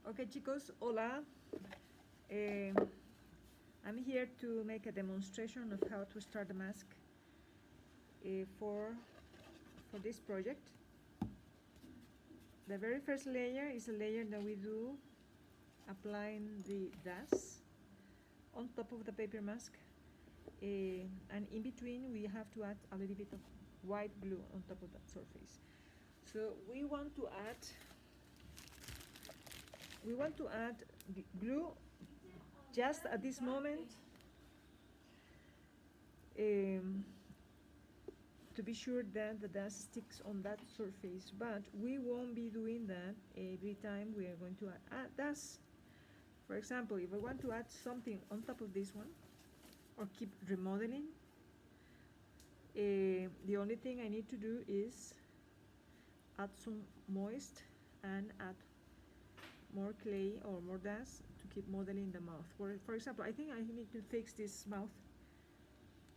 Okay, chicos, hola. I'm here to make a demonstration of how to start the mask for this project. The very first layer is a layer that we do applying the dust on top of the paper mask, and in between we have to add a little bit of white glue on top of that surface. So we want to add glue just at this moment, to be sure that the dust sticks on that surface, but we won't be doing that every time we are going to add dust. For example, if I want to add something on top of this one or keep remodeling, the only thing I need to do is add some moist and add more clay or more dust to keep modeling the mouth. For example, I think I need to fix this mouth,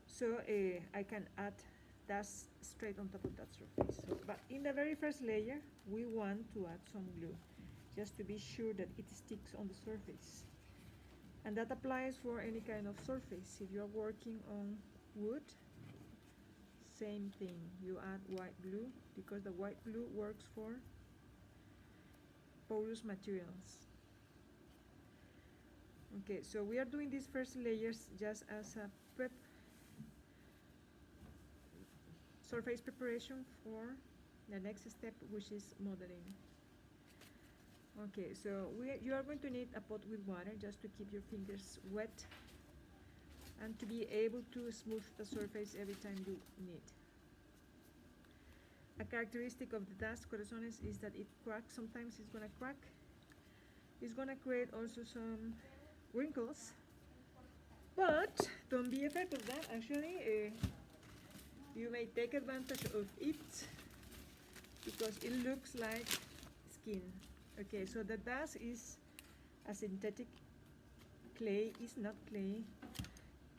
so I can add dust straight on top of that surface. But in the very first layer, we want to add some glue, just to be sure that it sticks on the surface. And that applies for any kind of surface. If you're working on wood, same thing. You add white glue, because the white glue works for porous materials. Okay, so we are doing these first layers just as a surface preparation for the next step, which is modeling. Okay, so you are going to need a pot with water just to keep your fingers wet and to be able to smooth the surface every time you need. A characteristic of the dust, corazones, is that it cracks. Sometimes it's gonna crack. It's gonna create also some wrinkles, but don't be afraid of that. Actually, you may take advantage of it because it looks like skin. Okay, so the dust is a synthetic clay. It's not clay.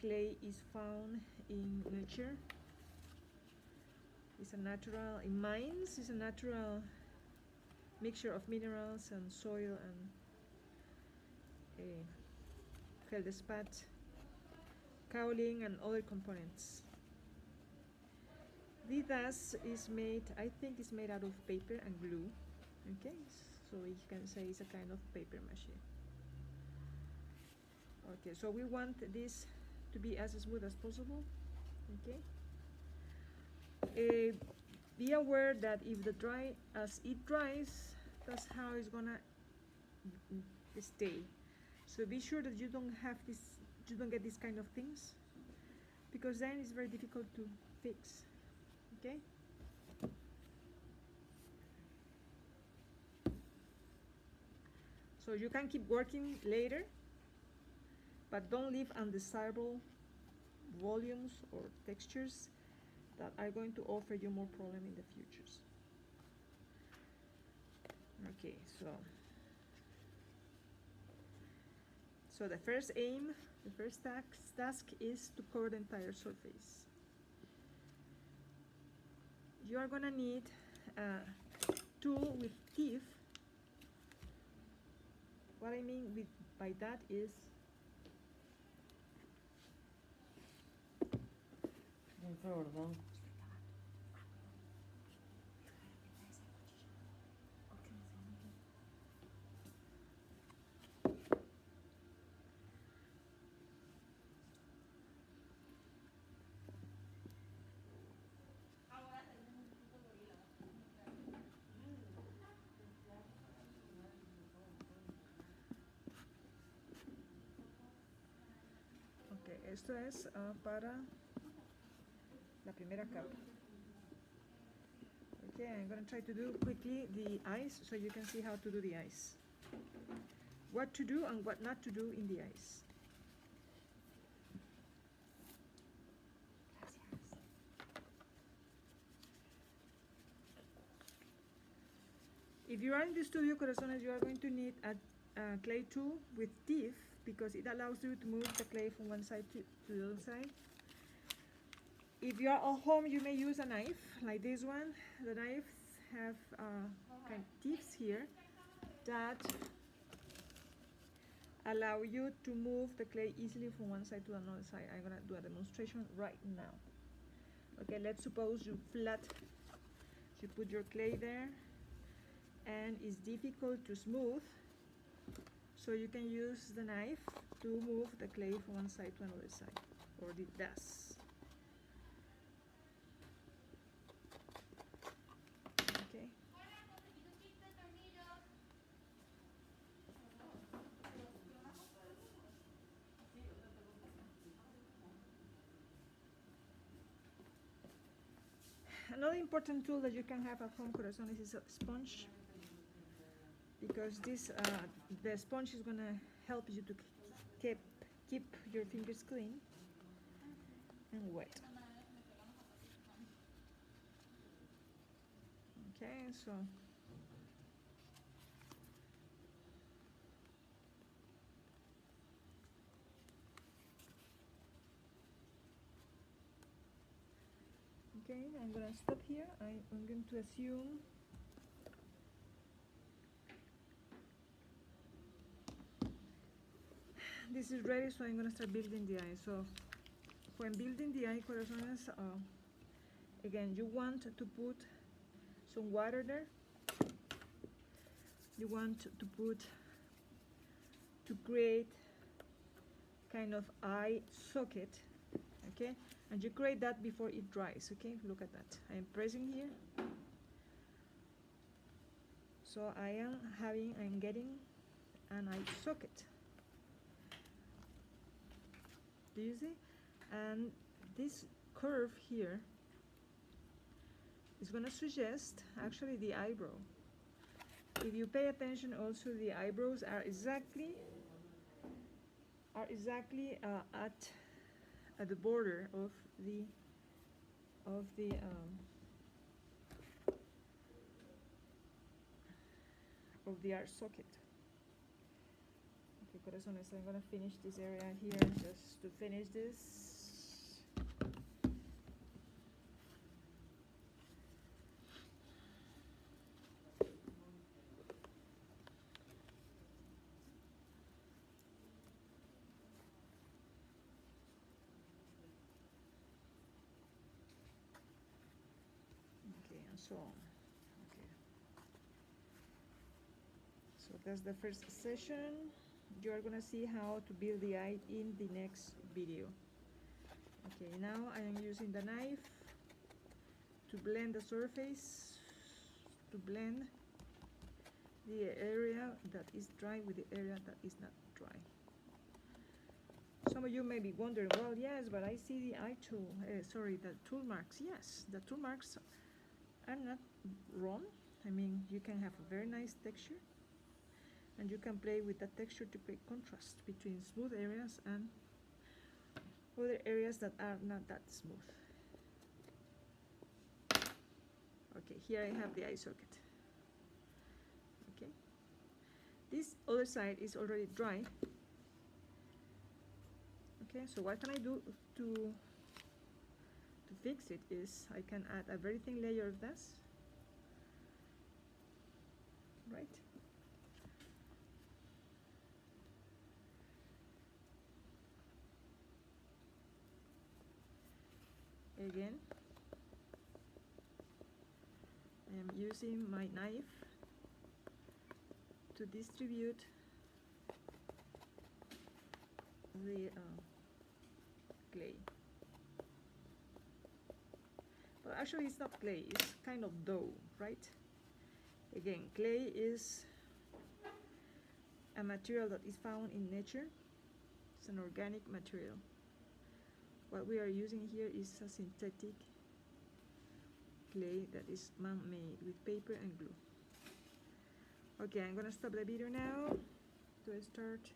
Clay is found in nature. It's a natural, in mines, it's a natural mixture of minerals and soil and feldspar, kaolin, and other components. The dust is made, I think it's made out of paper and glue. Okay, so you can say it's a kind of paper mache. Okay, so we want this to be as smooth as possible. Okay. Be aware that as it dries, that's how it's gonna stay. So be sure that you don't get these kind of things, because then it's very difficult to fix. Okay. So you can keep working later, but don't leave undesirable volumes or textures that are going to offer you more problem in the futures. Okay, so the first task is to cover the entire surface. You are gonna need a tool with teeth. What I mean by that is esto es para la primera capa. Okay, I'm going to try to do quickly the eyes so you can see how to do the eyes. What to do and what not to do in the eyes. If you are in the studio, corazones, you are going to need a clay tool with teeth, because it allows you to move the clay from one side to the other side. If you are at home, you may use a knife like this one. The knives have kind of teeth here that allow you to move the clay easily from one side to another side. I'm gonna do a demonstration right now. Okay, let's suppose you put your clay there and it's difficult to smooth, so you can use the knife to move the clay from one side to another side, or it does. Okay. Another important tool that you can have at home, corazones, is a sponge, because the sponge is gonna help you to keep your fingers clean and wet. Okay, so okay, I'm gonna stop here. I'm going to assume this is ready, so I'm gonna start building the eye. So when building the eye, corazones, again, you want to put some water there. You want to create kind of eye socket, okay? And you create that before it dries, okay? Look at that. I am pressing here. So I'm getting an eye socket. Do you see? And this curve here is going to suggest actually the eyebrow. If you pay attention, also the eyebrows are exactly at the border of the eye socket. Okay, corazones, I'm gonna finish this area here just to finish this. So, okay. So that's the first session. You are gonna see how to build the eye in the next video. Okay, now I am using the knife to blend the surface, to blend the area that is dry with the area that is not dry. Some of you may be wondering, well, yes, but I see the eye tool, the tool marks. Yes, the tool marks are not wrong. I mean, you can have a very nice texture, and you can play with that texture to create contrast between smooth areas and other areas that are not that smooth. Okay, here I have the eye socket. Okay, this other side is already dry. Okay, so what can I do to fix it is I can add a very thin layer of this, right? Again, I am using my knife to distribute the clay. But actually it's not clay, it's kind of dough, right? Again, clay is a material that is found in nature. It's an organic material. What we are using here is a synthetic clay that is man-made with paper and glue. Okay, I'm gonna stop the video now to start